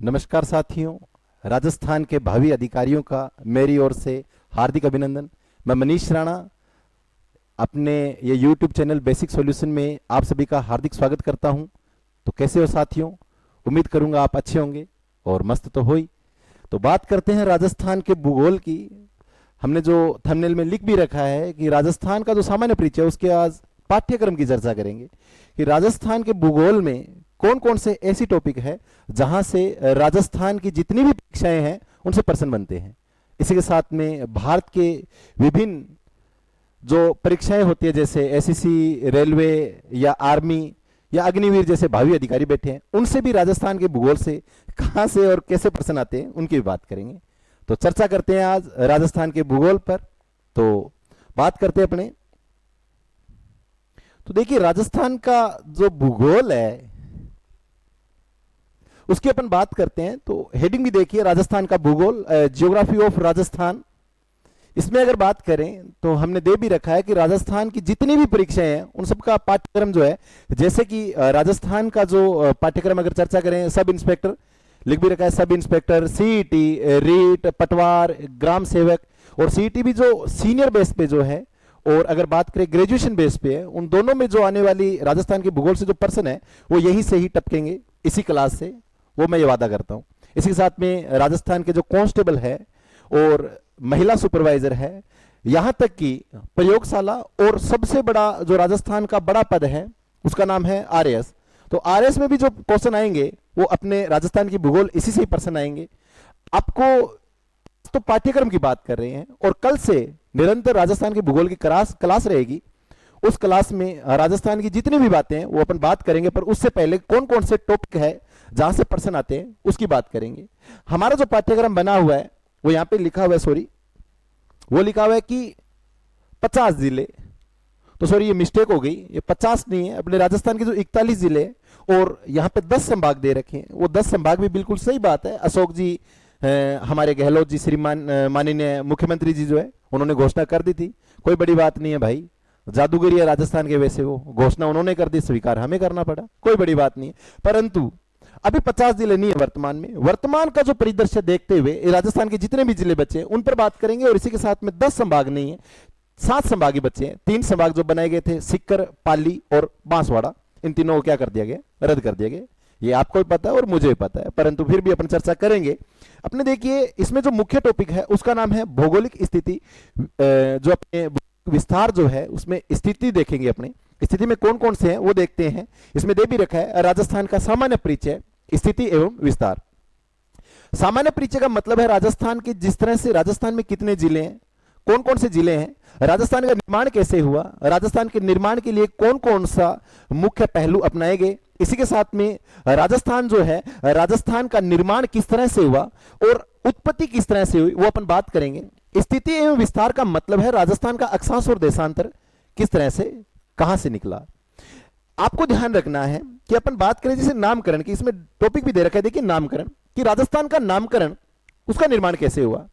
नमस्कार साथियों। राजस्थान के भावी अधिकारियों का मेरी ओर से हार्दिक अभिनंदन। मैं मनीष राणा अपने ये यूट्यूब चैनल बेसिक सॉल्यूशन में आप सभी का हार्दिक स्वागत करता हूं। तो कैसे हो साथियों? उम्मीद करूंगा आप अच्छे होंगे और मस्त तो हो ही। तो बात करते हैं राजस्थान के भूगोल की। हमने जो थंबनेल में लिख भी रखा है कि राजस्थान का जो सामान्य परिचय है उसके आज पाठ्यक्रम की चर्चा करेंगे कि राजस्थान के भूगोल में कौन कौन से ऐसी टॉपिक है जहां से राजस्थान की जितनी भी परीक्षाएं हैं उनसे प्रश्न बनते हैं। इसी के साथ में भारत के विभिन्न जो परीक्षाएं होती है जैसे एसएससी, रेलवे या आर्मी या अग्निवीर जैसे भावी अधिकारी बैठे हैं, उनसे भी राजस्थान के भूगोल से कहां से और कैसे प्रश्न आते हैं उनकी भी बात करेंगे। तो चर्चा करते हैं आज राजस्थान के भूगोल पर। तो बात करते हैं अपने। तो देखिए, राजस्थान का जो भूगोल है उसकी अपन बात करते हैं। तो हेडिंग भी देखिए, राजस्थान का भूगोल, जियोग्राफी ऑफ राजस्थान। इसमें अगर बात करें तो हमने दे भी रखा है कि राजस्थान की जितनी भी परीक्षाएं हैं उन सबका पाठ्यक्रम जो है, जैसे कि राजस्थान का जो पाठ्यक्रम अगर चर्चा करें, सब इंस्पेक्टर लिख भी रखा है, सब इंस्पेक्टर, सीईटी, रीट, पटवार, ग्राम सेवक, और सीईटी भी जो सीनियर बेस पे जो है, और अगर बात करें ग्रेजुएशन बेस पे है, उन दोनों में जो आने वाली राजस्थान के भूगोल से जो पर्सन है वो यहीं से ही टपकेंगे, इसी क्लास से, वो मैं ये वादा करता हूं। इसी के साथ में राजस्थान के जो कांस्टेबल है और महिला सुपरवाइजर है, यहां तक कि प्रयोगशाला, और सबसे बड़ा जो राजस्थान का बड़ा पद है उसका नाम है आरएएस। तो आरएएस में भी जो क्वेश्चन आएंगे वो अपने राजस्थान की भूगोल इसी से ही प्रश्न आएंगे। आपको तो पाठ्यक्रम की बात कर रहे हैं और कल से निरंतर राजस्थान के भूगोल की क्लास रहेगी। उस क्लास में राजस्थान की जितनी भी बातें हैं वो अपन बात करेंगे, पर उससे पहले कौन कौन से टॉपिक है जहां से प्रश्न आते हैं उसकी बात करेंगे। हमारा जो पाठ्यक्रम बना हुआ है वो यहां पे लिखा हुआ है, वो लिखा हुआ है कि 50 जिले, तो सॉरी ये मिस्टेक हो गई, ये 50 नहीं है, अपने राजस्थान के जो 41 जिले और यहां पे 10 संभाग दे रखे हैं। वो 10 संभाग भी बिल्कुल सही बात है। अशोक जी, हमारे गहलोत जी, श्रीमान माननीय मुख्यमंत्री जी जो है उन्होंने घोषणा कर दी थी। कोई बड़ी बात नहीं है भाई, जादूगरी है राजस्थान के, वैसे वो घोषणा उन्होंने कर दी, स्वीकार हमें करना पड़ा, कोई बड़ी बात नहीं है। परंतु अभी 50 जिले नहीं है वर्तमान में। वर्तमान का जो परिदृश्य देखते हुए राजस्थान के जितने भी जिले बचे हैं उन पर बात करेंगे, और इसी के साथ में 10 संभाग नहीं है, 7 संभाग ही बचे हैं। 3 संभाग जो बनाए गए थे, सीकर, पाली और बांसवाड़ा, इन तीनों को क्या कर दिया गया? रद्द कर दिया गया। ये आपको भी पता है और मुझे भी पता है, परंतु फिर भी अपन चर्चा करेंगे। अपने देखिए, इसमें जो मुख्य टॉपिक है उसका नाम है भौगोलिक स्थिति। जो अपने विस्तार जो है उसमें स्थिति देखेंगे। अपने स्थिति में कौन कौन से हैं वो देखते हैं। इसमें दे भी रखा है राजस्थान का सामान्य परिचय, स्थिति एवं विस्तार। सामान्य परिचय का मतलब है राजस्थान के, जिस तरह से राजस्थान में कितने जिले हैं, कौन कौन से जिले हैं, राजस्थान का निर्माण कैसे हुआ, राजस्थान के निर्माण के लिए कौन कौन सा मुख्य पहलू अपनाए गए, इसी के साथ में राजस्थान जो है, राजस्थान का निर्माण किस तरह से हुआ और उत्पत्ति किस तरह से हुई, वो अपन बात करेंगे। स्थिति एवं विस्तार का मतलब है राजस्थान का अक्षांश और देशांतर किस तरह से, कहां से निकला। आपको ध्यान रखना है कि अपन बात करें जैसे नामकरण की, इसमें टॉपिक भी दे रखा है, देखिए नामकरण, कि राजस्थान का नामकरण, उसका निर्माण कैसे हुआ।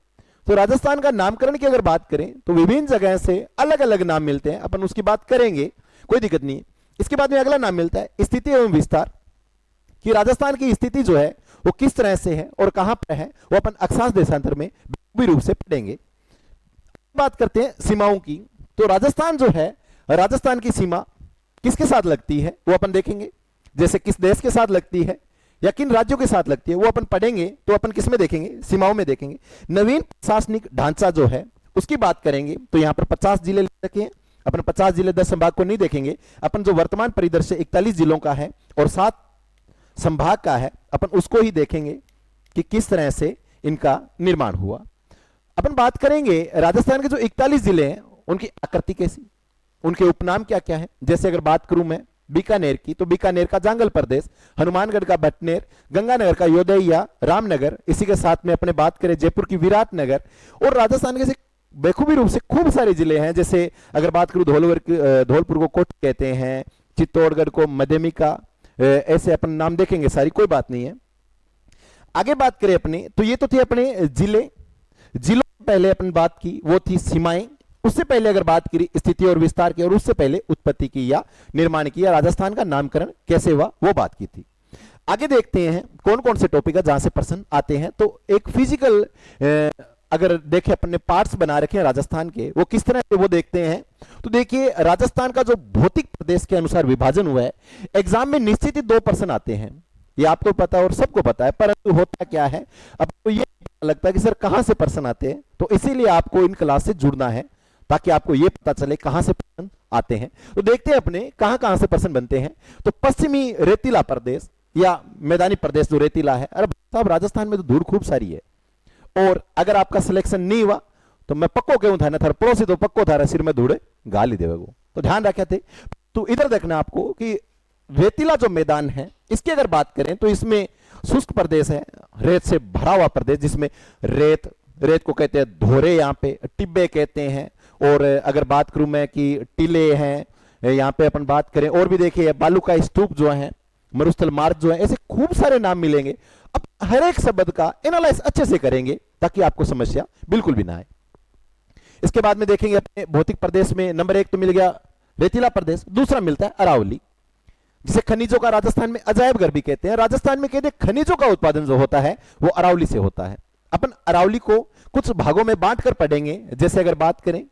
तो राजस्थान का नामकरण की अगर बात करें तो विभिन्न जगह से अलग अलग नाम मिलते हैं, अपन उसकी बात करेंगे, कोई दिक्कत नहीं है। इसके बाद में अगला नाम मिलता है स्थिति एवं विस्तार, कि राजस्थान की स्थिति जो है वो किस तरह से है और कहां पर है, वो अपन अक्षांश देशांतर में भी रूप से पढ़ेंगे। बात करते हैं सीमाओं की। तो राजस्थान जो है, राजस्थान की सीमा किसके साथ लगती है वो अपन देखेंगे, जैसे किस देश के साथ लगती है या किन राज्यों के साथ लगती है वो अपन पढ़ेंगे। तो अपन किस में देखेंगे? सीमाओं में देखेंगे। नवीन प्रशासनिक ढांचा जो है उसकी बात करेंगे। तो यहां पर 50 जिले लिख रखे हैं, अपन 50 जिले 10 संभाग को नहीं देखेंगे। अपन जो वर्तमान परिदृश्य 41 जिलों का है और 7 संभाग का है, अपन उसको ही देखेंगे कि किस तरह से इनका निर्माण हुआ। अपन बात करेंगे राजस्थान के जो 41 जिले हैं उनकी आकृति कैसी, उनके उपनाम क्या क्या है। जैसे अगर बात करूं मैं बीकानेर की, तो बीकानेर का जांगल प्रदेश, हनुमानगढ़ का भटनेर, गंगानगर का योदैया, रामनगर, इसी के साथ में अपने बात करें जयपुर की विराटनगर, और राजस्थान के बेखूबी रूप से खूब सारे जिले हैं। जैसे अगर बात करूं धौलपुर को कोट कहते हैं, चित्तौड़गढ़ को मध्यमिका, ऐसे अपन नाम देखेंगे, सारी कोई बात नहीं है। आगे बात करें अपने, तो ये तो थे अपने जिले। जिलों पहले अपन बात की वो थी सीमाएं, उससे पहले अगर बात करी स्थिति और विस्तार की, और उससे पहले उत्पत्ति की या निर्माण की या राजस्थान का नामकरण कैसे हुआ वो बात की थी। आगे देखते हैं कौन कौन से टॉपिक है जहां से प्रश्न आते हैं। तो एक फिजिकल अगर देखें अपने पार्ट्स बना रखे हैं राजस्थान के, वो किस तरह से वो देखते हैं। तो देखिए राजस्थान का जो भौतिक प्रदेश के अनुसार विभाजन हुआ है, एग्जाम में निश्चित ही 2 प्रश्न आते हैं, ये आपको पता है और सबको पता है, परंतु होता क्या है अब तो ये लगता है कि सर कहां से प्रश्न आते हैं। तो इसीलिए आपको इन क्लास से जुड़ना है ताकि आपको यह पता चले कहां से प्रश्न आते हैं। तो देखते हैं अपने कहां कहां से प्रश्न बनते हैं। तो पश्चिमी रेतीला प्रदेश या मैदानी प्रदेश जो रेतीला है, अरे साहब राजस्थान में तो धूल खूब सारी है, और अगर आपका सिलेक्शन नहीं हुआ तो मैं पक्को क्यों था ना, थार पड़ोसी तो पक्को था सिर में धूड़े गाली देवेगो, तो ध्यान रखे थे। तो इधर देखना आपको कि रेतीला जो मैदान है इसकी अगर बात करें तो इसमें शुष्क प्रदेश है, रेत से भरा हुआ प्रदेश, जिसमें रेत को कहते हैं धोरे, यहाँ पे टिब्बे कहते हैं, और अगर बात करूं मैं कि टीले हैं, यहाँ पे अपन बात करें और भी देखिए बालू का स्तूप जो है, मरुस्थल मार्ग जो है, ऐसे खूब सारे नाम मिलेंगे। अब हर एक शब्द का एनालाइज अच्छे से करेंगे ताकि आपको समस्या बिल्कुल भी ना आए। इसके बाद में देखेंगे अपने भौतिक प्रदेश में नंबर 1 तो मिल गया रेतीला प्रदेश, दूसरा मिलता है अरावली, जिसे खनिजों का राजस्थान में अजायब घर भी कहते हैं। राजस्थान में कहते हैं खनिजों का उत्पादन जो होता है वो अरावली से होता है। अपन अरावली को कुछ भागों में बांटकर पढ़ेंगे, जैसे अगर बात करें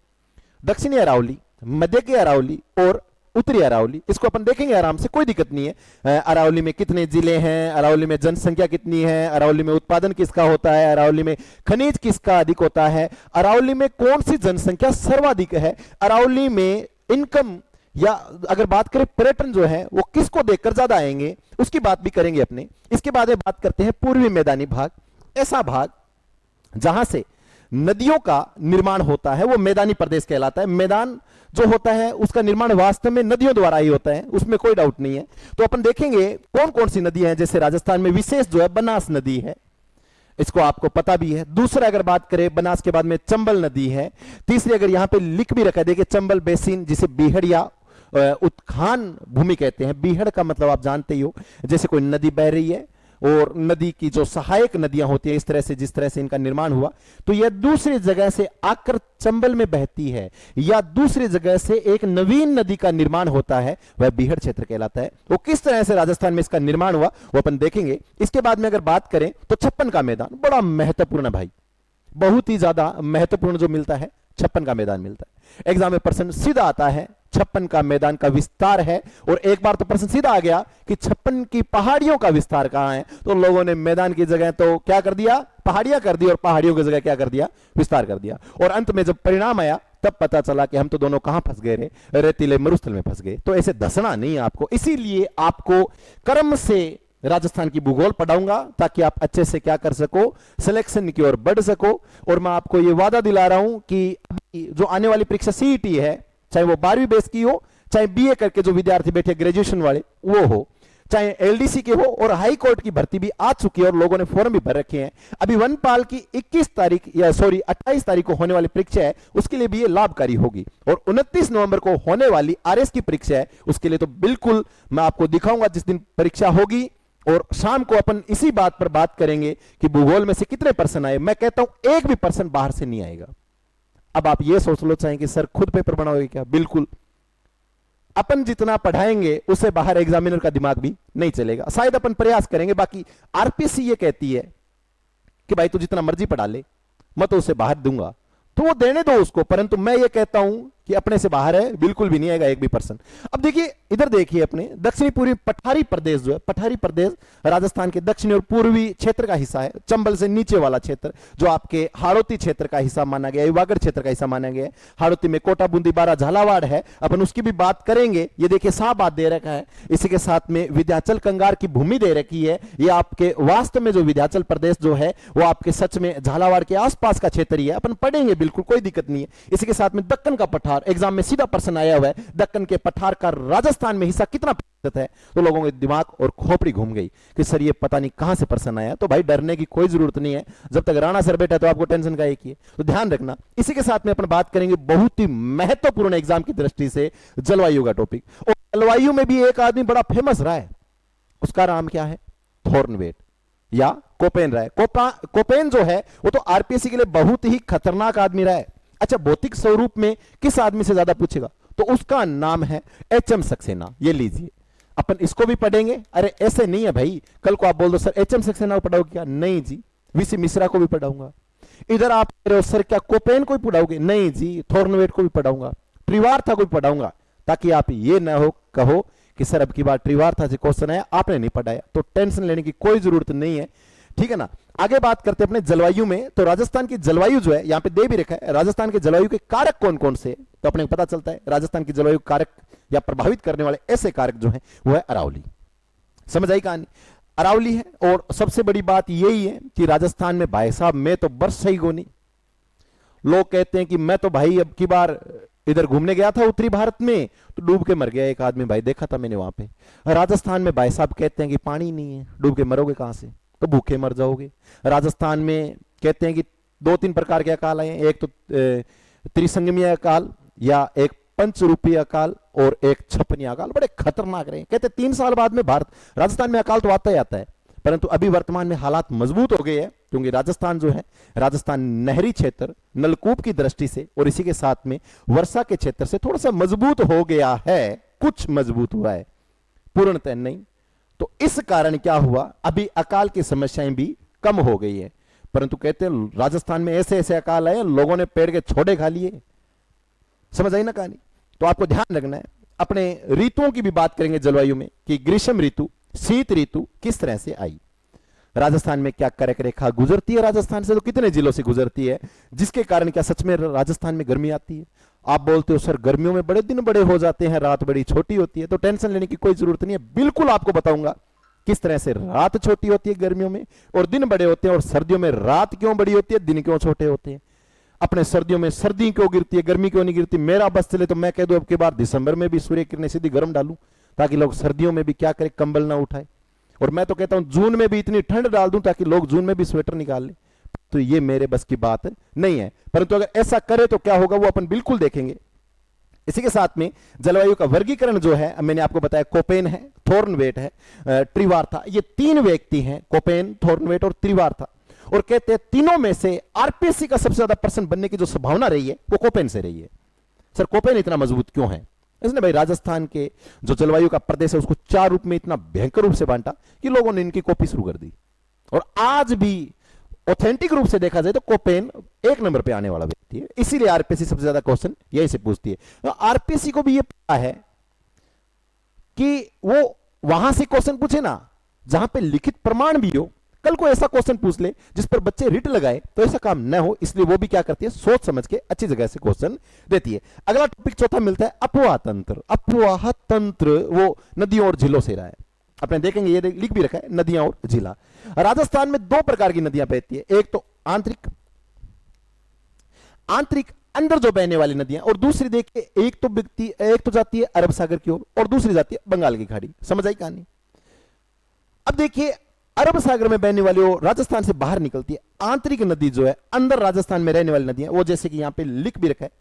दक्षिणी अरावली, मध्य की अरावली और उत्तरी अरावली, इसको अपन देखेंगे आराम से, कोई दिक्कत नहीं है। अरावली में कितने जिले हैं, अरावली में जनसंख्या कितनी है, अरावली में उत्पादन किसका होता है, अरावली में खनिज किसका अधिक होता है, अरावली में कौन सी जनसंख्या सर्वाधिक है, अरावली में इनकम या अगर बात करें पर्यटन जो है वो किसको देखकर ज्यादा आएंगे, उसकी बात भी करेंगे अपने। इसके बाद में बात करते हैं पूर्वी मैदानी भाग, ऐसा भाग जहां से नदियों का निर्माण होता है वो मैदानी प्रदेश कहलाता है। मैदान जो होता है उसका निर्माण वास्तव में नदियों द्वारा ही होता है, उसमें कोई डाउट नहीं है। तो अपन देखेंगे कौन कौन सी नदियां हैं, जैसे राजस्थान में विशेष जो है बनास नदी है, इसको आपको पता भी है। दूसरा अगर बात करें बनास के बाद में चंबल नदी है। तीसरी अगर यहां पे लिख भी रखा है, देखिए चंबल बेसिन, जिसे बीहड़ या उत्खान भूमि कहते हैं। बीहड़ का मतलब आप जानते ही हो, जैसे कोई नदी बह रही है और नदी की जो सहायक नदियां होती है, इस तरह से जिस तरह से इनका निर्माण हुआ, तो यह दूसरी जगह से आकर चंबल में बहती है या दूसरी जगह से एक नवीन नदी का निर्माण होता है, वह बीहड़ क्षेत्र कहलाता है। वो किस तरह से राजस्थान में इसका निर्माण हुआ वो अपन देखेंगे। इसके बाद में अगर बात करें तो छप्पन का मैदान बड़ा महत्वपूर्ण है भाई, बहुत ही ज्यादा महत्वपूर्ण जो मिलता है छप्पन का मैदान मिलता है। एग्जाम में प्रश्न सीधा आता है, छप्पन का मैदान का विस्तार है, और एक बार तो प्रश्न सीधा आ गया कि छप्पन की पहाड़ियों का विस्तार कहां है, तो लोगों ने मैदान की जगह तो क्या कर दिया, पहाड़ियां कर दी, और पहाड़ियों की जगह क्या कर दिया, विस्तार कर दिया। और अंत में जब परिणाम आया तब पता चला कि हम तो दोनों कहां फंस गए रे, रेतीले मरुस्थल में फंस गए। तो ऐसे धसना नहीं आपको, इसीलिए आपको क्रम से राजस्थान की भूगोल पढ़ाऊंगा ताकि आप अच्छे से क्या कर सको, सिलेक्शन की ओर बढ़ सको। और मैं आपको यह वादा दिला रहा हूं कि जो आने वाली परीक्षा सीईटी है, चाहे वो 12वीं बेस की हो, चाहे बीए करके जो विद्यार्थी बैठे ग्रेजुएशन वाले वो हो, चाहे एलडीसी के हो, और हाई कोर्ट की भर्ती भी आ चुकी है और लोगों ने फॉर्म भी भर रखे हैं। अभी वनपाल की 28 तारीख को होने वाली परीक्षा है, उसके लिए भी ये लाभकारी होगी। और 29 नवंबर को होने वाली आरएस की परीक्षा है, उसके लिए तो बिल्कुल मैं आपको दिखाऊंगा जिस दिन परीक्षा होगी, और शाम को अपन इसी बात पर बात करेंगे कि भूगोल में से कितने पर्सन आए। मैं कहता हूं एक भी पर्सन बाहर से नहीं आएगा। अब आप ये सोच लो चाहें कि सर खुद पेपर बनाओगे क्या, बिल्कुल अपन जितना पढ़ाएंगे उससे बाहर एग्जामिनर का दिमाग भी नहीं चलेगा। शायद अपन प्रयास करेंगे, बाकी आरपीसी ये कहती है कि भाई तू जितना मर्जी पढ़ा ले, मैं तो उससे बाहर दूंगा, तो वो देने दो उसको। परंतु मैं ये कहता हूं कि अपने से बाहर है, बिल्कुल भी नहीं आएगा एक भी पर्सन। अब देखिए इधर देखिए अपने दक्षिणी पूर्वी पठारी प्रदेश जो है, पठारी प्रदेश राजस्थान के दक्षिणी और पूर्वी क्षेत्र का हिस्सा है। चंबल से नीचे वाला क्षेत्र जो आपके हाड़ौती क्षेत्र का हिस्सा माना गया है, युवागढ़ क्षेत्र का हिस्सा माना गया है। हाड़ौती में कोटा, बूंदी, बारा, झालावाड़ है, अपन उसकी भी बात करेंगे। ये देखिए शाहबाद दे रखा है, इसी के साथ में विंध्याचल कंगार की भूमि दे रखी है। ये आपके वास्तव में जो विंध्याचल प्रदेश जो है वो आपके सच में झालावाड़ के आसपास का क्षेत्र ही है, अपन पढ़ेंगे बिल्कुल, कोई दिक्कत नहीं है। इसी के साथ में दक्कन का पठार, एग्जाम में सीधा प्रश्न आया हुआ है, दक्कन के पठार का राजस्थान में हिस्सा कितना प्रतिशत है, तो लोगों के दिमाग और खोपड़ी घूम गई कि सर ये पता नहीं कहां से प्रश्न आया। तो भाई डरने की कोई जरूरत नहीं है, जब तक राणा सर बैठा है तो आपको टेंशन का एक ही है, तो ध्यान रखना। इसी के साथ में अपन बात करेंगे बहुत ही महत्वपूर्ण एग्जाम की दृष्टि से जलवायु का टॉपिक। और जलवायु में भी एक आदमी बड़ा फेमस रहा है, उसका नाम क्या है, थॉर्नवेट या कोपेन रहा है। कोपेन जो है वो तो आरपीएससी के लिए बहुत ही खतरनाक आदमी रहा है। अच्छा, भौतिक स्वरूप में किस आदमी से ज्यादा पूछेगा तो उसका नाम है एचएम सक्सेना, ये लीजिए। अपन इसको भी पढ़ेंगे। अरे ऐसे नहीं है भाई, कल को आप बोल दो सर एचएम सक्सेना को पढ़ाओगे क्या? नहीं जी, वीसी मिश्रा को भी पढ़ाऊंगा। इधर आप कह रहे हो सर क्या कोपेन को भी पढ़ाओगे? नहीं जी, थॉर्नवेट को भी पढ़ाऊंगा, ट्रिवार्था को भी पढ़ाऊंगा, ताकि आप ये ना हो कहो कि सर अब की बार ट्रिवार्था से क्वेश्चन आया आपने नहीं पढ़ाया। तो टेंशन लेने की कोई जरूरत नहीं है, ठीक है ना। आगे बात करते हैं अपने जलवायु में। तो राजस्थान की जलवायु जो है यहां पे दे भी रखा है, राजस्थान के जलवायु के कारक कौन कौन से, तो अपने को पता चलता है राजस्थान की जलवायु कारक या प्रभावित करने वाले ऐसे कारक जो है वो है अरावली। समझ आई कहानी? अरावली है। और सबसे बड़ी बात यही है कि राजस्थान में भाई साहब मैं तो बरस ही गोनी। लोग कहते हैं कि मैं तो भाई अब की बार इधर घूमने गया था उत्तरी भारत में तो डूब के मर गया एक आदमी, भाई देखा था मैंने वहां पे। राजस्थान में भाई साहब कहते हैं कि पानी नहीं है, डूब के मरोगे कहां से, तो भूखे मर जाओगे। राजस्थान में कहते हैं कि 2-3 प्रकार के अकाल आए हैं, एक तो त्रिसंगमीय अकाल या एक पंचरूपीय अकाल और एक छपनी अकाल, बड़े खतरनाक रहे। कहते 3 साल बाद में भारत राजस्थान में अकाल तो आता ही आता है, परंतु अभी वर्तमान में हालात मजबूत हो गए हैं, क्योंकि राजस्थान जो है, राजस्थान नहरी क्षेत्र नलकूप की दृष्टि से और इसी के साथ में वर्षा के क्षेत्र से थोड़ा सा मजबूत हो गया है, कुछ मजबूत हुआ है, पूर्णतः नहीं। तो इस कारण क्या हुआ, अभी अकाल की समस्याएं भी कम हो गई है। परंतु कहते हैं राजस्थान में ऐसे ऐसे अकाल आए लोगों ने पेड़ के छोड़े खा लिए। समझ आई ना कहानी? तो आपको ध्यान रखना है। अपने ऋतुओं की भी बात करेंगे जलवायु में कि ग्रीष्म ऋतु, शीत ऋतु किस तरह से आई, राजस्थान में क्या कर्क रेखा गुजरती है राजस्थान से, तो कितने जिलों से गुजरती है, जिसके कारण क्या सच में राजस्थान में गर्मी आती है। आप बोलते हो सर गर्मियों में बड़े दिन बड़े हो जाते हैं, रात बड़ी छोटी होती है, तो टेंशन लेने की कोई जरूरत नहीं है। बिल्कुल आपको बताऊंगा किस तरह से रात छोटी होती है गर्मियों में और दिन बड़े होते हैं, और सर्दियों में रात क्यों बड़ी होती है, दिन क्यों छोटे होते हैं। अपने सर्दियों में सर्दी क्यों गिरती है, गर्मी क्यों नहीं गिरती। मेरा बस चले तो मैं कह दूं अब के बाद दिसंबर में भी सूर्य किरणें सीधी गर्म डालूं, ताकि लोग सर्दियों में भी क्या करें, कंबल ना उठाए। और मैं तो कहता हूं जून में भी इतनी ठंड डाल दूं ताकि लोग जून में भी स्वेटर निकाल लें। तो ये मेरे बस की बात नहीं है, परंतु अगर ऐसा करे तो क्या होगा वो अपन बिल्कुल देखेंगे। इसी के साथ में जलवायु का वर्गीकरण जो है मैंने आपको बताया, कोपेन है, थॉर्नवेट है, ट्रिवार्था, ये 3 व्यक्ति हैं, कोपेन, थॉर्नवेट और ट्रिवार्था। और कहते हैं तीनों में से आरपीएससी का सबसे ज्यादा पर्सन बनने की जो संभावना रही है वो कोपेन से रही है। सर कोपेन इतना मजबूत क्यों है? इसने भाई राजस्थान के जो जलवायु का प्रदेश है उसको 4 रूप में इतना भयंकर रूप से बांटा कि लोगों ने इनकी कॉपी शुरू कर दी। और आज भी ऑथेंटिक रूप से देखा जाए तो कोपेन 1 नंबर पे आने वाला व्यक्ति है, इसीलिए आरपीएससी सबसे ज्यादा क्वेश्चन यही से पूछती है। तो आरपीएससी को भी ये पता है कि वो वहां से क्वेश्चन पूछे ना जहां पे लिखित प्रमाण भी हो। कल को ऐसा क्वेश्चन पूछ ले जिस पर बच्चे रिट लगाए तो ऐसा काम न हो, इसलिए वो भी क्या करती है, सोच समझ के अच्छी जगह से क्वेश्चन देती है। अगला टॉपिक चौथा मिलता है अफवाह तंत्र। अफवाह तंत्र वो नदियों और झीलों से रहा है, अपने देखेंगे ये लिख भी रखा है, नदियां और झीला। राजस्थान में 2 प्रकार की नदियां बहती है, एक तो आंतरिक अंदर जो बहने वाली नदियां, और दूसरी देखिए एक तो जाती है अरब सागर की ओर और दूसरी जाती है बंगाल की खाड़ी। समझ आई कहानी? अब देखिए अरब सागर में बहने वाली वो राजस्थान से बाहर निकलती है। आंतरिक नदी जो है अंदर राजस्थान में रहने वाली नदियां, वो जैसे कि यहां पे लिख भी रखा है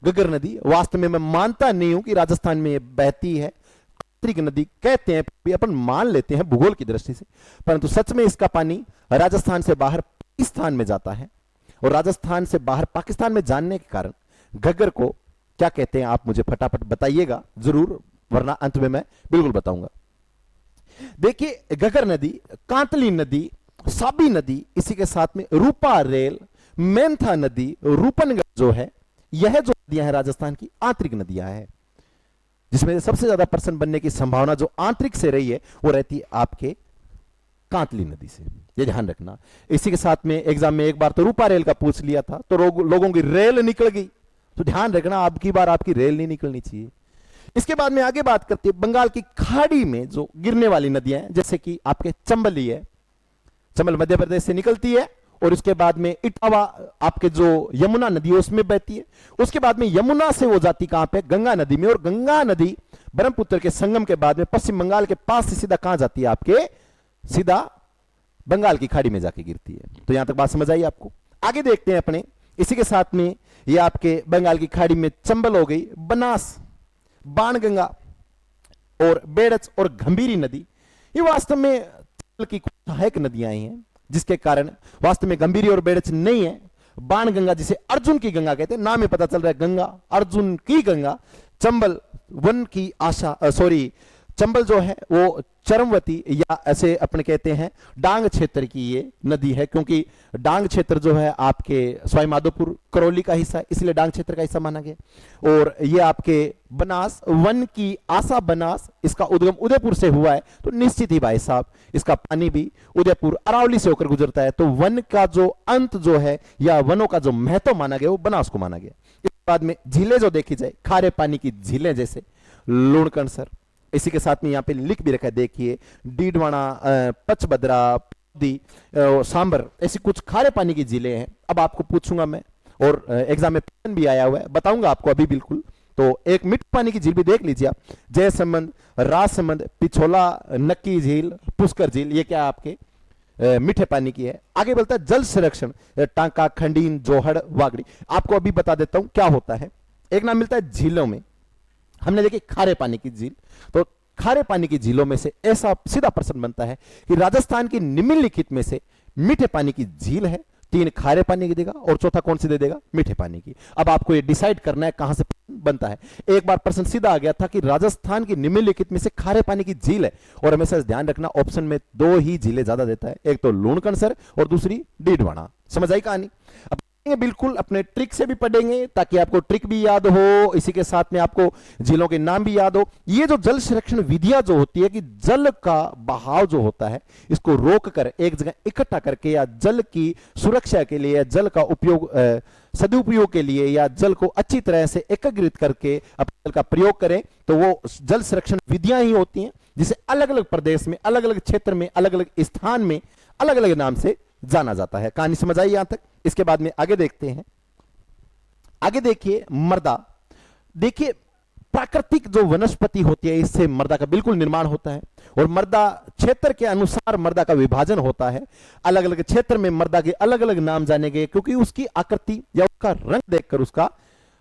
गगर नदी, वास्तव में मैं मानता नहीं हूं कि राजस्थान में ये बहती है। आंतरिक नदी कहते हैं, अपन मान लेते हैं भूगोल की दृष्टि से, परंतु सच में इसका पानी राजस्थान से बाहर पाकिस्तान में जाता है, और राजस्थान से बाहर पाकिस्तान में जाने के कारण घग्गर को क्या कहते हैं आप मुझे फटाफट बताइएगा जरूर, वरना अंत में मैं बिल्कुल बताऊंगा। देखिए घग्गर नदी, कांतली नदी, साबी नदी, इसी के साथ में रूपा रेल, मेंथा नदी, रूपनगढ़ जो है, यह जो नदियां हैं राजस्थान की आंतरिक नदियां हैं, जिसमें सबसे ज्यादा पर्सन बनने की संभावना जो आंतरिक से रही है वो रहती है आपके कांतली नदी से, ये ध्यान रखना। इसी के साथ में एग्जाम में एक बार तो रूपा रेल का पूछ लिया था, तो लोगों की रेल निकल गई, तो ध्यान रखना अब की बार आपकी रेल नहीं निकलनी चाहिए। इसके बाद में आगे बात करते हैं बंगाल की खाड़ी में जो गिरने वाली नदियां हैं, जैसे कि आपके चंबल ही है, चंबल मध्य प्रदेश से निकलती है, और उसके बाद में इटावा आपके जो यमुना नदी है उसमें बहती है। उसके बाद में यमुना से वो जाती कहां पे, गंगा नदी में, और गंगा नदी ब्रह्मपुत्र के संगम के बाद में पश्चिम बंगाल के पास से सीधा कहां जाती है, आपके सीधा बंगाल की खाड़ी में जाके गिरती है। तो यहां तक बात समझ आई आपको? आगे देखते हैं अपने, इसी के साथ में ये आपके बंगाल की खाड़ी में चंबल हो गई, बनास, बाणगंगा और बेड़च और गंभीरी नदी, ये वास्तव में की सहायक नदियां ही हैं, जिसके कारण वास्तव में गंभीरी और बेड़च नहीं है। बाणगंगा जिसे अर्जुन की गंगा कहते हैं, नाम में पता चल रहा है गंगा, अर्जुन की गंगा। चंबल वन की आशा, चंबल जो है वो चरमवती या ऐसे अपने कहते हैं डांग क्षेत्र की ये नदी है, क्योंकि डांग क्षेत्र जो है आपके सवाई माधोपुर करौली का हिस्सा है, इसलिए डांग क्षेत्र का हिस्सा माना गया। और ये आपके बनास वन की आशा बनास, इसका उद्गम उदयपुर से हुआ है, तो निश्चित ही भाई साहब इसका पानी भी उदयपुर अरावली से होकर गुजरता है। तो वन का जो अंत जो है या वनों का जो महत्व माना गया वो बनास को माना गया। इसके बाद में झीलें जो देखी जाए, खारे पानी की झीलें जैसे लूणकणसर, इसी के साथ में यहाँ पे लिख भी रखा है देखिए, डीडवाना, पचबदरा, दी, सांबर, ऐसी कुछ खारे पानी की झीलें हैं। अब आपको पूछूंगा मैं, और एग्जाम में प्रश्न भी आया हुआ है, बताऊंगा आपको अभी बिल्कुल। तो एक मीठे पानी की झील भी देख लीजिए आप, जयसंबंध, राजसंबंध, पिछोला, नक्की झील, पुष्कर झील, ये क्या आपके मीठे पानी की है। आगे बोलता है जल संरक्षण, टांका, खंडीन, जोहड़, वागड़ी। आपको अभी बता देता हूं क्या होता है। एक नाम मिलता है झीलों में, हमने देखी खारे पानी की झील, तो खारे पानी की झीलों में से ऐसा सीधा प्रश्न बनता है कि राजस्थान की निम्नलिखित में से मीठे पानी की झील है, 3 खारे पानी की देगा और चौथा कौन सी दे देगा, मीठे पानी की। अब आपको ये डिसाइड करना है कहां से बनता है। एक बार प्रश्न सीधा आ गया था कि राजस्थान की निम्नलिखित में से खारे पानी की झील है, और हमेशा ध्यान रखना ऑप्शन में 2 ही झीलें ज्यादा देता है, एक तो लूणकणसर और दूसरी डीडवाना। समझ आई कहानी। अब बिल्कुल अपने ट्रिक से भी पढ़ेंगे ताकि आपको ट्रिक भी याद हो, इसी के साथ में आपको झीलों के नाम भी याद हो। ये जो जल संरक्षण विधियां जो होती है कि जल का बहाव जो होता है इसको रोक कर एक जगह इकट्ठा करके, या जल की सुरक्षा के लिए, या जल का उपयोग सदुपयोग के लिए, या जल को अच्छी तरह से एकीकृत करके अपने जल का प्रयोग करें, तो वो जल संरक्षण विधियां ही होती हैं, जिसे अलग अलग प्रदेश में, अलग अलग क्षेत्र में, अलग अलग स्थान में अलग अलग नाम से जाना जाता है। कहानी समझ आई यहां तक। इसके बाद में आगे देखते हैं। आगे देखिए मृदा। देखिए प्राकृतिक जो वनस्पति होती है इससे मृदा का बिल्कुल निर्माण होता है, और मृदा क्षेत्र के अनुसार मृदा का विभाजन होता है। अलग अलग क्षेत्र में मृदा के अलग अलग नाम जाने गए, क्योंकि उसकी आकृति या उसका रंग देखकर उसका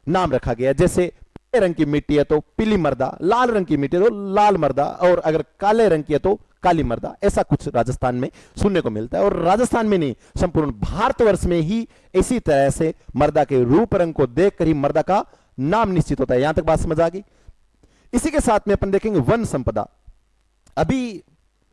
नाम रखा गया। जैसे पीले रंग की मिट्टी है तो पीली मृदा, लाल रंग की मिट्टी है तो लाल मृदा, और अगर काले रंग की है तो काली मृदा। ऐसा कुछ राजस्थान में सुनने को मिलता है, और राजस्थान में नहीं, संपूर्ण भारतवर्ष में ही इसी तरह से मृदा के रूप रंग को देखकर ही मृदा का नाम निश्चित होता है। यहां तक बात समझ आ गई। इसी के साथ में अपन देखेंगे वन संपदा। अभी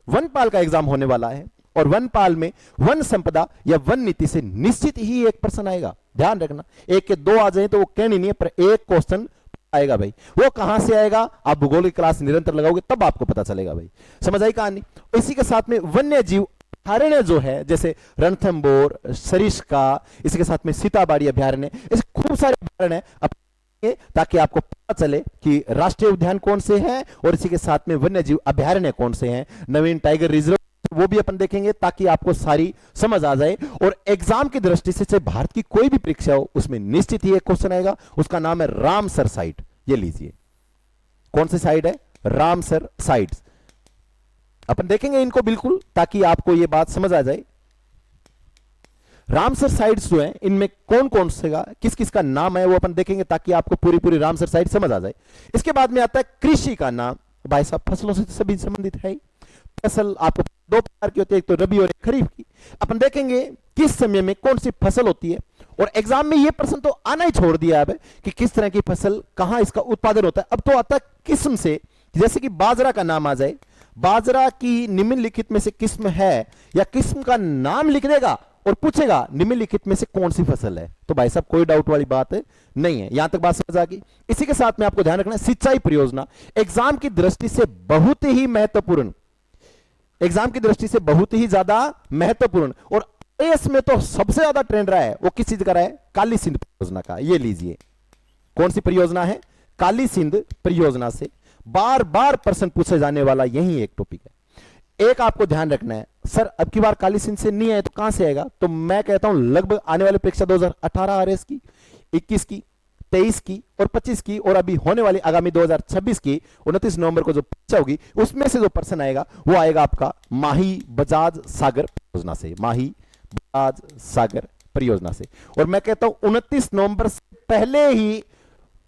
वनपाल का एग्जाम होने वाला है, और वनपाल में वन संपदा या वन नीति से निश्चित ही एक प्रश्न आएगा। ध्यान रखना, एक के 2 आ जाए तो वो कहनी नहीं है, पर एक क्वेश्चन आएगा भाई। वो कहां से आएगा, आप भूगोल की क्लास निरंतर लगाओगे तब आपको पता चलेगा भाई। समझ आई कहानी। इसी के साथ में वन्य जीव अभयारण्य जो है, जैसे रणथंबोर, सरिस्का, इसी के साथ में सीताबाड़ी अभयारण्य, ऐसे खूब सारे अभयारण्य हैं, ताकि आपको पता चले कि राष्ट्रीय उद्यान कौन से हैं और इसी के साथ में वन्य जीव अभयारण्य कौन से हैं। नवीन टाइगर रिजर्व वो भी अपन देखेंगे, ताकि आपको सारी समझ आ जाए। और एग्जाम की दृष्टि से भारत की कोई भी परीक्षा हो उसमें निश्चित ही एक क्वेश्चन आएगा, उसका नाम है रामसर साइट। ये लीजिए, कौन सी साइट है, रामसर साइट्स। अपन देखेंगे इनको बिल्कुल, ताकि आपको यह बात समझ आ जाए। रामसर साइट्स जो है इनमें कौन कौन से का किस किस का नाम है वो अपन देखेंगे, ताकि आपको पूरी पूरी रामसर साइट समझ आ जाए। इसके बाद में आता है कृषि का नाम। भाई साहब फसलों से सभी संबंधित है। फसल आपको 2 प्रकार की होती है, एक तो रबी और एक खरीफ की। अपन देखेंगे किस समय में कौन सी फसल होती है, और एग्जाम में यह प्रश्न तो आना ही छोड़ दिया है कि किस तरह की फसल कहां इसका उत्पादन होता है। अब तो आता है किस्म से, जैसे कि बाजरा का नाम आ जाए, बाजरा की निम्नलिखित में से किस्म है, या किस्म का नाम लिख देगा और पूछेगा निम्नलिखित में से कौन सी फसल है, तो भाई साहब कोई डाउट वाली बात नहीं है। यहां तक बात समझ आ गई। इसी के साथ में आपको ध्यान रखना है सिंचाई परियोजना एग्जाम की दृष्टि से बहुत ही महत्वपूर्ण, एग्जाम की दृष्टि से बहुत ही ज्यादा महत्वपूर्ण, और इसमें तो सबसे ज्यादा ट्रेंड रहा है वो किस चीज का रहा है, काली सिंध परियोजना का। ये लीजिए, कौन सी परियोजना है, काली सिंध परियोजना से बार बार प्रश्न पूछे जाने वाला यही एक टॉपिक है। एक आपको ध्यान रखना है, सर अब की बार काली सिंध से नहीं आए तो कहां से आएगा, तो मैं कहता हूं लगभग आने वाली परीक्षा 2018 आरएस की, 21 की, 23 की और 25 की, और अभी होने वाली आगामी 2026 की 29 नवंबर को जो परीक्षा होगी उसमें से जो प्रश्न आएगा वो आएगा आपका माही बजाज सागर परियोजना से, माही बजाज सागर परियोजना से। और मैं कहता हूं 29 नवंबर से पहले ही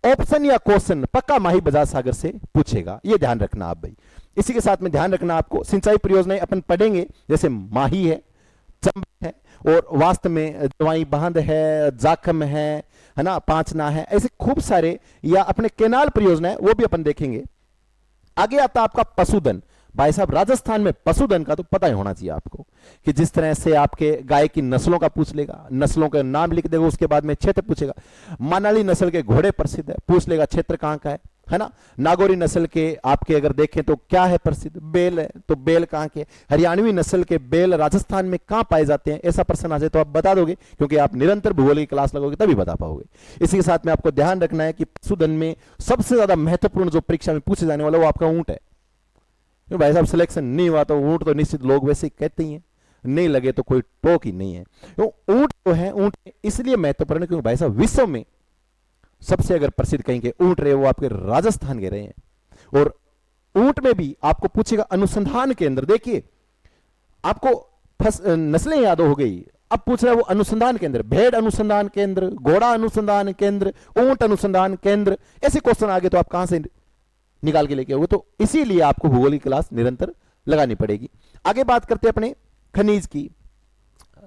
ऑप्शन या क्वेश्चन पक्का माही बजाज सागर से पूछेगा, ये ध्यान रखना आप भाई। इसी के साथ में ध्यान रखना आपको सिंचाई परियोजनाएं अपन पढ़ेंगे, जैसे माही है, चंबल है, और वास्तव में दवाई बांध है, जाखम है ना, पांचना है, ऐसे खूब सारे, या अपने केनाल परियोजना है वो भी अपन देखेंगे। आगे आता आपका पशुधन। भाई साहब राजस्थान में पशुधन का तो पता ही होना चाहिए आपको कि जिस तरह से आपके गाय की नस्लों का पूछ लेगा, नस्लों के नाम लिख देगा, उसके बाद में क्षेत्र पूछेगा। मानाली नस्ल के घोड़े प्रसिद्ध है, पूछ लेगा क्षेत्र कहां का है ना। नागौरी नस्ल के आपके अगर देखें तो क्या है प्रसिद्ध, बेल है, तो बेल कहां के। हरियाणवी नस्ल के बेल राजस्थान में कहां पाए जाते हैं, ऐसा प्रश्न आ जाए तो आप बता दोगे, क्योंकि आप निरंतर भूगोल की क्लास लगोगे तभी बता पाओगे। इसी के साथ में आपको ध्यान रखना है कि पशुधन में सबसे ज्यादा महत्वपूर्ण जो परीक्षा में पूछे जाने वाला वो आपका ऊंट है। भाई साहब सिलेक्शन नहीं हुआ तो ऊंट तो निश्चित लोग वैसे ही कहते ही हैं, नहीं लगे तो कोई टोक ही नहीं है। तो ऊंट जो है, ऊंट इसलिए महत्वपूर्ण है क्योंकि भाई साहब विश्व में सबसे अगर प्रसिद्ध कहेंगे ऊंट रहे वो आपके राजस्थान के रहे हैं। और ऊंट में भी आपको पूछेगा अनुसंधान केंद्र। देखिए आपको नस्लें याद हो गई, अब पूछ रहा है वो अनुसंधान केंद्र, भेड़ अनुसंधान केंद्र, घोड़ा अनुसंधान केंद्र, ऊंट अनुसंधान केंद्र, ऐसे क्वेश्चन आगे तो आप कहां से निकाल के लेके आओगे। तो इसीलिए आपको भूगोल की क्लास निरंतर लगानी पड़ेगी। आगे बात करते हैं अपने खनिज की।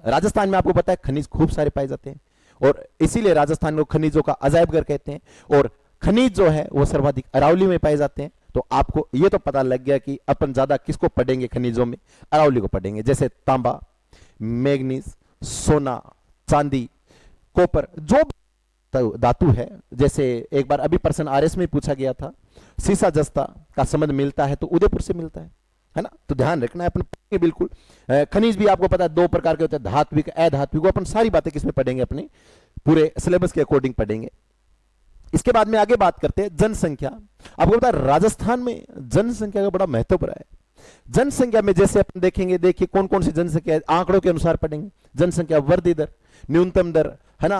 राजस्थान में आपको पता है खनिज खूब सारे पाए जाते हैं और इसीलिए राजस्थान को खनिजों का अजायब घर कहते हैं। और खनिज जो है वो सर्वाधिक अरावली में पाए जाते हैं। तो आपको ये तो पता लग गया कि अपन ज्यादा किसको पढ़ेंगे खनिजों में, अरावली को पढ़ेंगे। जैसे तांबा, मैग्नीज, सोना, चांदी, कॉपर, जो धातु है। जैसे एक बार अभी प्रश्न आरएस में पूछा गया था, सीसा जस्ता का संबंध मिलता है तो उदयपुर से मिलता है ना। तो ध्यान रखना है अपन बिल्कुल। खनिज भी आपको पता है दो प्रकार के होते हैं, धात्विक, अधात्विक। अपन सारी बातें किसमें पढ़ेंगे, अपने पूरे सिलेबस के अकॉर्डिंग पढ़ेंगे। इसके बाद में आगे बात करते हैं जनसंख्या। आपको पता है राजस्थान में जनसंख्या का बड़ा महत्व रहा है। जनसंख्या में जैसे अपन देखेंगे, देखिए कौन कौन सी जनसंख्या आंकड़ों के अनुसार पढ़ेंगे। जनसंख्या वृद्धि दर, न्यूनतम दर, है ना,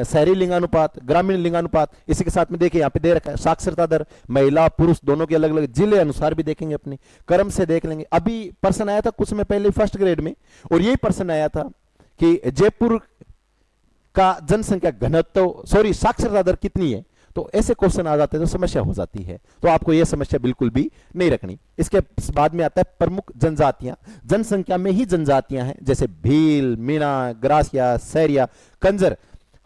शहरी लिंगानुपात, ग्रामीण लिंगानुपात। इसी के साथ में देखिए यहाँ पे दे रखा है साक्षरता दर, महिला पुरुष दोनों के अलग अलग जिले अनुसार भी देखेंगे, अपने क्रम से देख लेंगे। अभी प्रश्न आया था कुछ में पहले फर्स्ट ग्रेड में, और यही प्रश्न आया था कि जयपुर का जनसंख्या घनत्व, सॉरी साक्षरता दर कितनी है। तो ऐसे क्वेश्चन आ जाते हैं तो समस्या हो जाती है, तो आपको यह समस्या बिल्कुल भी नहीं रखनी। इसके बाद में आता है प्रमुख जनजातियां। जनसंख्या में ही जनजातियां हैं, जैसे भील, मीणा, ग्रासिया, सैरिया, कंजर,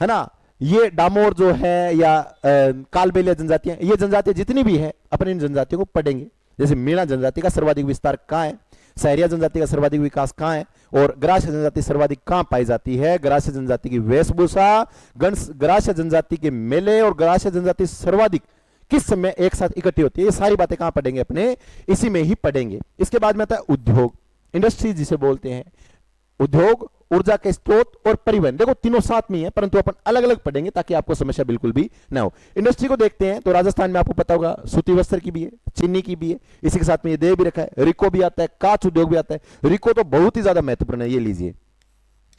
है ना। ये डामोर जो है या कालबेलिया जनजातियां, ये जनजातियां जितनी भी है अपन इन जनजातियों को पढ़ेंगे। जैसे मीणा जनजाति का सर्वाधिक विस्तार कहां है, सैरिया जनजाति का सर्वाधिक विकास कहां है, और ग्रास्य जनजाति सर्वाधिक कहां पाई जाती है। ग्रास्य जनजाति की वेशभूषा, ग्रास्य जनजाति के मेले और ग्रास्य जनजाति सर्वाधिक किस समय एक साथ इकट्ठी होती है, ये सारी बातें कहां पढ़ेंगे, अपने इसी में ही पढ़ेंगे। इसके बाद में आता है उद्योग, इंडस्ट्री जिसे बोलते हैं। उद्योग, ऊर्जा के स्रोत और परिवहन, देखो तीनों साथ में है परंतु अपन अलग अलग पढ़ेंगे ताकि आपको समस्या बिल्कुल भी ना हो। इंडस्ट्री को देखते हैं तो राजस्थान में आपको पता होगा सूती वस्त्र की भी है, चीनी की भी है। इसी के साथ में ये दे भी रखा है, रिको भी आता है, कांच उद्योग भी आता है। रिको तो बहुत ही ज्यादा महत्वपूर्ण है, ये लीजिए।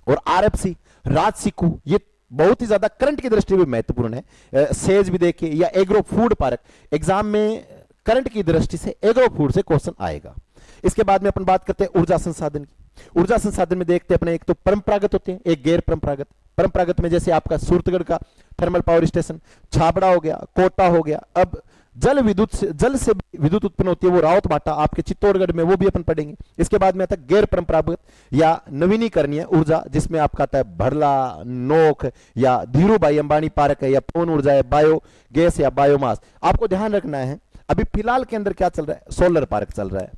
और आरएफसी, राजसिकू, ये बहुत ही ज्यादा करंट की दृष्टि भी महत्वपूर्ण है। सेज भी देखिए, या एग्रो फूड पार्क, एग्जाम में करंट की दृष्टि से एग्रो फूड से क्वेश्चन आएगा। इसके बाद में अपन बात करते हैं ऊर्जा संसाधन की। ऊर्जा संसाधन में देखते हैं अपने, एक तो परंपरागत होते हैं, एक गैर परंपरागत। परंपरागत में जैसे आपका सूरतगढ़ का थर्मल पावर स्टेशन, छाबड़ा हो गया, कोटा हो गया। अब जल से विद्युत उत्पन्न होती है, वो रावत भाटा आपके चित्तौड़गढ़ में, वो भी अपन पढ़ेंगे। इसके बाद में आता है गैर परंपरागत या नवीनीकरणीय ऊर्जा, जिसमें आपका आता है भरला, नोक या धीरू भाई अंबानी पार्क है, या पवन ऊर्जा है, बायो गैस या बायोमास। आपको ध्यान रखना है अभी फिलहाल के अंदर क्या चल रहा है, सोलर पार्क चल रहा है,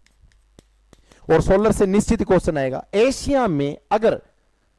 और सोलर से निश्चित क्वेश्चन आएगा। एशिया में अगर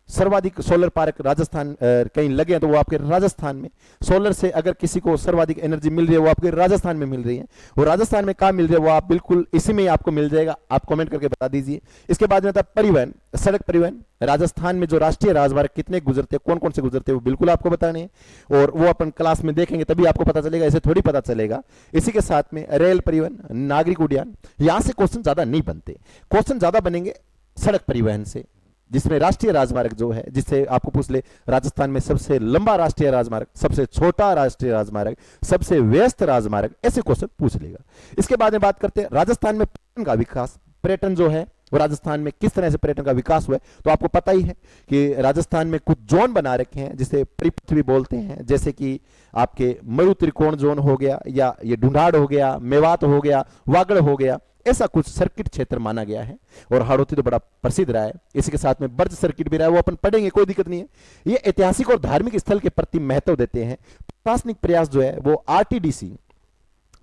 सर्वाधिक सोलर पार्क राजस्थान कहीं लगे हैं तो वो आपके राजस्थान में। सोलर से अगर किसी को सर्वाधिक एनर्जी मिल रही है वो आपके राजस्थान में मिल रही है। वो राजस्थान में कहां मिल रही है वो आप बिल्कुल इसी में ही आपको मिल जाएगा, आप कमेंट करके बता दीजिए। इसके बाद में आता है परिवहन, सड़क परिवहन। राजस्थान में जो राष्ट्रीय राजमार्ग कितने गुजरते हैं, कौन कौन से गुजरते हैं, वो बिल्कुल आपको बताने हैं, और वो अपन क्लास में देखेंगे तभी आपको पता चलेगा, ऐसे थोड़ी पता चलेगा। इसी के साथ में रेल परिवहन, नागरिक उड्डयन। यहां से क्वेश्चन ज्यादा नहीं बनते, क्वेश्चन ज्यादा बनेंगे सड़क परिवहन से, जिसमें राष्ट्रीय राजमार्ग जो है, जिससे आपको पूछ ले राजस्थान में सबसे लंबा राष्ट्रीय राजमार्ग, सबसे छोटा राष्ट्रीय राजमार्ग, सबसे व्यस्त राजमार्ग, ऐसे क्वेश्चन पूछ लेगा। इसके बाद में बात करते हैं राजस्थान में पर्यटन का विकास। पर्यटन जो है वो राजस्थान में किस तरह से पर्यटन का विकास हुआ है, तो आपको पता ही है कि राजस्थान में कुछ जोन बना रखे हैं जिसे परिपृथ्वी बोलते हैं, जैसे कि आपके मरु त्रिकोण जोन हो गया, या ये ढूंढाड़ हो गया, मेवात हो गया, वागड़ हो गया, ऐसा कुछ सर्किट क्षेत्र माना गया है। और हाड़ौती तो बड़ा प्रसिद्ध रहा है। इसी के साथ में बर्ज सर्किट भी रहा है, वो अपन पढ़ेंगे, कोई दिक्कत नहीं है। ये ऐतिहासिक और धार्मिक स्थल के प्रति महत्व देते हैं। प्रशासनिक प्रयास जो है वो आरटीडीसी,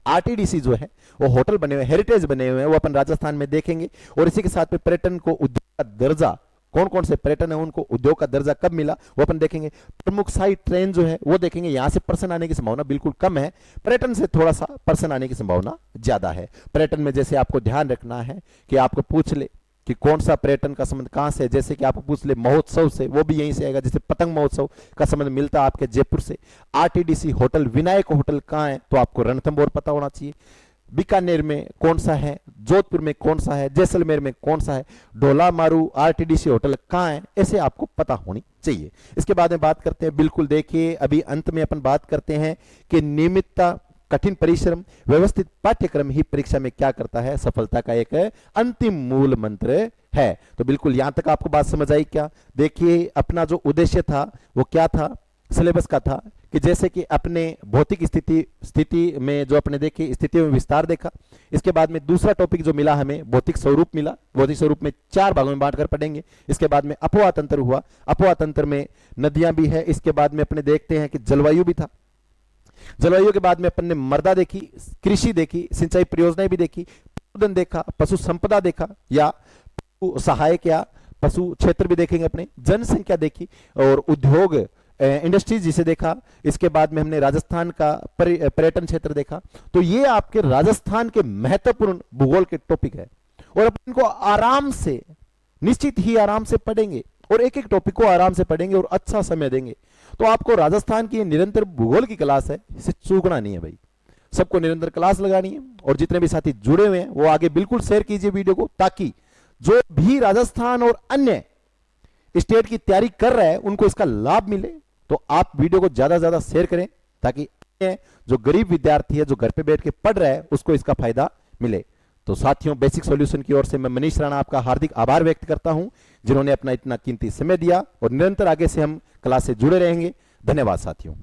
आरटीडीसी जो है वो होटल बने हुए, हेरिटेज बने हुए हैं, वो अपन राजस्थान में देखेंगे। और इसी के साथ में पर्यटन को उद्योग का दर्जा, कौन कौन से पर्यटन है उनको उद्योग का दर्जा कब मिला वो अपन देखेंगे। प्रमुख साइट ट्रेन जो है वो देखेंगे, यहां से पर्सन आने की संभावना बिल्कुल कम है, पर्यटन से थोड़ा सा पर्सन आने की संभावना ज्यादा है। पर्यटन में जैसे आपको ध्यान रखना है कि आपको पूछ ले कि कौन सा पर्यटन का संबंध कहां से है, जैसे कि आपको पूछ ले महोत्सव से, वो भी यहीं से आएगा। जैसे पतंग महोत्सव का संबंध मिलता है आपके जयपुर से। आरटीडीसी होटल, विनायक होटल कहां है तो आपको रणथंभौर पता होना चाहिए। बीकानेर में कौन सा है, जोधपुर में कौन सा है, जैसलमेर में कौन सा है, ढोला मारू आरटीडीसी होटल कहां है, ऐसे आपको पता होनी चाहिए। इसके बाद में बात करते हैं, बिल्कुल देखिए अभी अंत में अपन बात करते हैं कि नियमितता, कठिन परिश्रम, व्यवस्थित पाठ्यक्रम ही परीक्षा में क्या करता है, सफलता का एक अंतिम मूल मंत्र है। तो बिल्कुल यहां तक आपको बात समझ आई क्या? देखिए अपना जो उद्देश्य था वो क्या था, सिलेबस का था कि जैसे कि अपने भौतिक स्थिति में जो अपने देखी स्थिति में विस्तार देखा। इसके बाद में दूसरा टॉपिक जो मिला हमें भौतिक स्वरूप मिला, भौतिक स्वरूप में 4 भागों में बांटकर पढ़ेंगे। इसके बाद में अपवाह तंत्र हुआ, अपवाह तंत्र में नदियां भी है। इसके बाद में अपने देखते हैं कि जलवायु भी था। जलवायु के बाद में अपन ने मृदा देखी, कृषि देखी, सिंचाई परियोजनाएं भी देखी, पशुधन देखा, पशु संपदा देखा या सहायक या पशु क्षेत्र भी देखेंगे अपने, जनसंख्या देखी और उद्योग इंडस्ट्रीज जिसे देखा। इसके बाद में हमने राजस्थान का पर्यटन क्षेत्र देखा। तो ये आपके राजस्थान के महत्वपूर्ण भूगोल के टॉपिक है और अपन को आराम से, निश्चित ही आराम से पढ़ेंगे और एक एक टॉपिक को आराम से पढ़ेंगे और अच्छा समय देंगे। तो आपको राजस्थान की निरंतर भूगोल की क्लास है, इसे चूकना नहीं है भाई, सबको निरंतर क्लास लगानी है। और जितने भी साथी जुड़े हुए हैं वो आगे बिल्कुल शेयर कीजिए वीडियो को, ताकि जो भी राजस्थान और अन्य स्टेट की तैयारी कर रहा है उनको इसका लाभ मिले। तो आप वीडियो को ज्यादा से ज्यादा शेयर करें ताकि जो गरीब विद्यार्थी है, जो घर पे बैठ के पढ़ रहा है, उसको इसका फायदा मिले। तो साथियों, बेसिक सॉल्यूशन की ओर से मैं मनीष राणा आपका हार्दिक आभार व्यक्त करता हूं, जिन्होंने अपना इतना कीमती समय दिया और निरंतर आगे से हम क्लास से जुड़े रहेंगे। धन्यवाद साथियों।